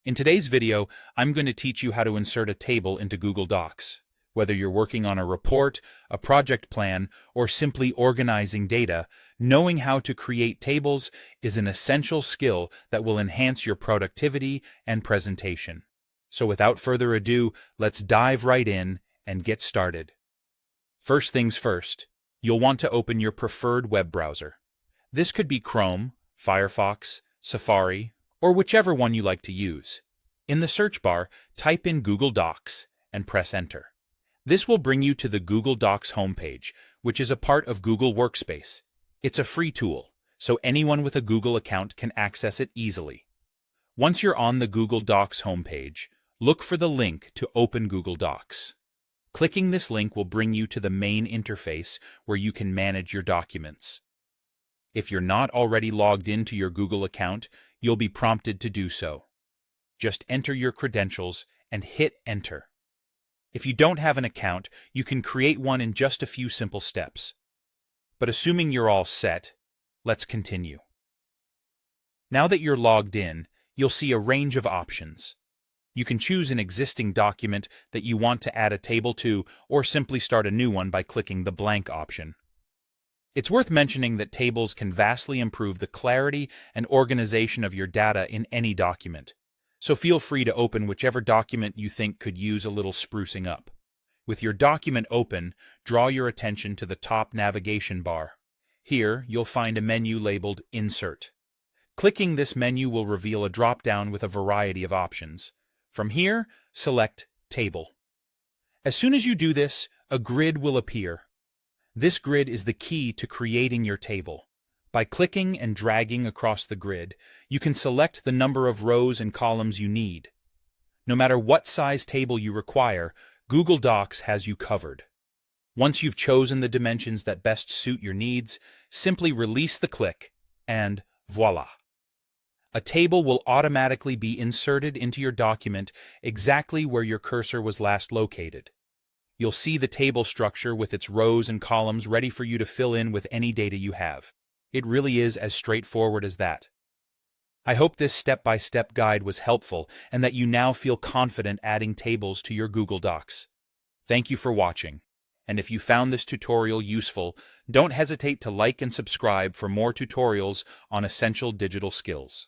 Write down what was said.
In today's video, I'm going to teach you how to insert a table into Google Docs. Whether you're working on a report, a project plan, or simply organizing data, knowing how to create tables is an essential skill that will enhance your productivity and presentation. So without further ado, let's dive right in and get started. First things first, you'll want to open your preferred web browser. This could be Chrome, Firefox, Safari, or whichever one you like to use. In the search bar, type in Google Docs and press Enter. This will bring you to the Google Docs homepage, which is a part of Google Workspace. It's a free tool, so anyone with a Google account can access it easily. Once you're on the Google Docs homepage, look for the link to open Google Docs. Clicking this link will bring you to the main interface where you can manage your documents. If you're not already logged into your Google account, you'll be prompted to do so. Just enter your credentials and hit Enter. If you don't have an account, you can create one in just a few simple steps. But assuming you're all set, let's continue. Now that you're logged in, you'll see a range of options. You can choose an existing document that you want to add a table to, or simply start a new one by clicking the blank option. It's worth mentioning that tables can vastly improve the clarity and organization of your data in any document, so feel free to open whichever document you think could use a little sprucing up. With your document open, draw your attention to the top navigation bar. Here, you'll find a menu labeled Insert. Clicking this menu will reveal a drop-down with a variety of options. From here, select Table. As soon as you do this, a grid will appear. This grid is the key to creating your table. By clicking and dragging across the grid, you can select the number of rows and columns you need. No matter what size table you require, Google Docs has you covered. Once you've chosen the dimensions that best suit your needs, simply release the click, and voila! A table will automatically be inserted into your document exactly where your cursor was last located. You'll see the table structure with its rows and columns ready for you to fill in with any data you have. It really is as straightforward as that. I hope this step-by-step guide was helpful and that you now feel confident adding tables to your Google Docs. Thank you for watching. And if you found this tutorial useful, don't hesitate to like and subscribe for more tutorials on essential digital skills.